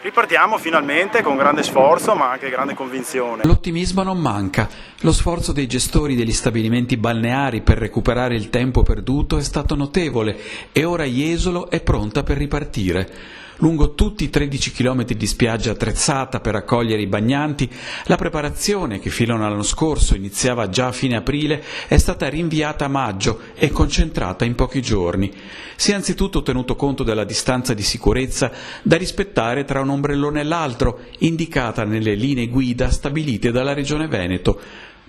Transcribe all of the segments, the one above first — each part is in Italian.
Ripartiamo finalmente con grande sforzo ma anche grande convinzione. L'ottimismo non manca. Lo sforzo dei gestori degli stabilimenti balneari per recuperare il tempo perduto è stato notevole e ora Jesolo è pronta per ripartire. Lungo tutti i 13 chilometri di spiaggia attrezzata per accogliere i bagnanti, la preparazione, che fino all'anno scorso iniziava già a fine aprile, è stata rinviata a maggio e concentrata in pochi giorni. Si è anzitutto tenuto conto della distanza di sicurezza da rispettare tra un ombrellone e l'altro, indicata nelle linee guida stabilite dalla Regione Veneto.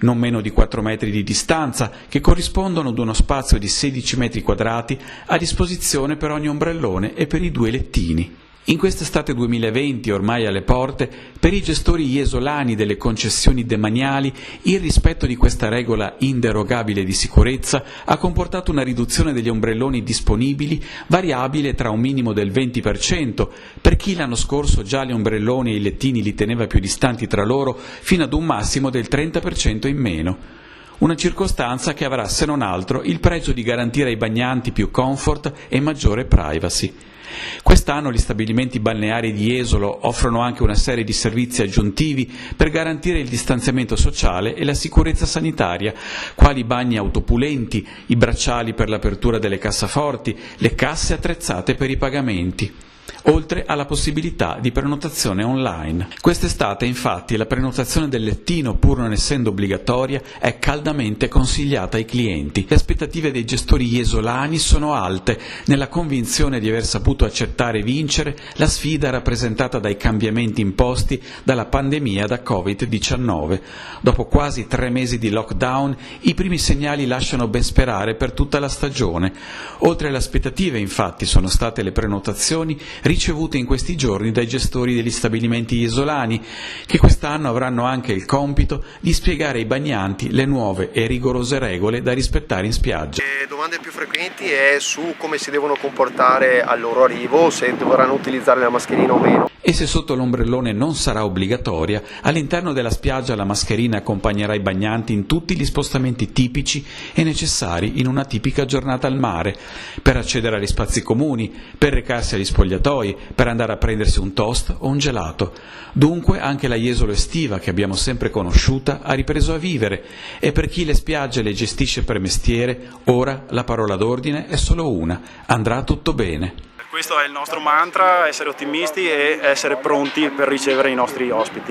Non meno di 4 metri di distanza, che corrispondono ad uno spazio di 16 metri quadrati a disposizione per ogni ombrellone e per i 2 lettini. In quest'estate 2020, ormai alle porte, per i gestori jesolani delle concessioni demaniali, il rispetto di questa regola inderogabile di sicurezza ha comportato una riduzione degli ombrelloni disponibili variabile tra un minimo del 20%, per chi l'anno scorso già gli ombrelloni e i lettini li teneva più distanti tra loro, fino ad un massimo del 30% in meno. Una circostanza che avrà, se non altro, il pregio di garantire ai bagnanti più comfort e maggiore privacy. Quest'anno gli stabilimenti balneari di Jesolo offrono anche una serie di servizi aggiuntivi per garantire il distanziamento sociale e la sicurezza sanitaria, quali bagni autopulenti, i bracciali per l'apertura delle cassaforti, le casse attrezzate per i pagamenti, oltre alla possibilità di prenotazione online. Quest'estate, infatti, la prenotazione del lettino, pur non essendo obbligatoria, è caldamente consigliata ai clienti. Le aspettative dei gestori jesolani sono alte, nella convinzione di aver saputo accettare e vincere la sfida rappresentata dai cambiamenti imposti dalla pandemia da Covid-19. Dopo quasi 3 mesi di lockdown, i primi segnali lasciano ben sperare per tutta la stagione. Oltre alle aspettative, infatti, sono state le prenotazioni ricevute in questi giorni dai gestori degli stabilimenti jesolani, che quest'anno avranno anche il compito di spiegare ai bagnanti le nuove e rigorose regole da rispettare in spiaggia. Le domande più frequenti è su come si devono comportare al loro arrivo, se dovranno utilizzare la mascherina o meno. E se sotto l'ombrellone non sarà obbligatoria, all'interno della spiaggia la mascherina accompagnerà i bagnanti in tutti gli spostamenti tipici e necessari in una tipica giornata al mare, per accedere agli spazi comuni, per recarsi agli spogliatoi, per andare a prendersi un toast o un gelato. Dunque anche la Jesolo estiva, che abbiamo sempre conosciuta, ha ripreso a vivere, e per chi le spiagge le gestisce per mestiere, ora la parola d'ordine è solo una: andrà tutto bene. Questo è il nostro mantra, essere ottimisti e essere pronti per ricevere i nostri ospiti.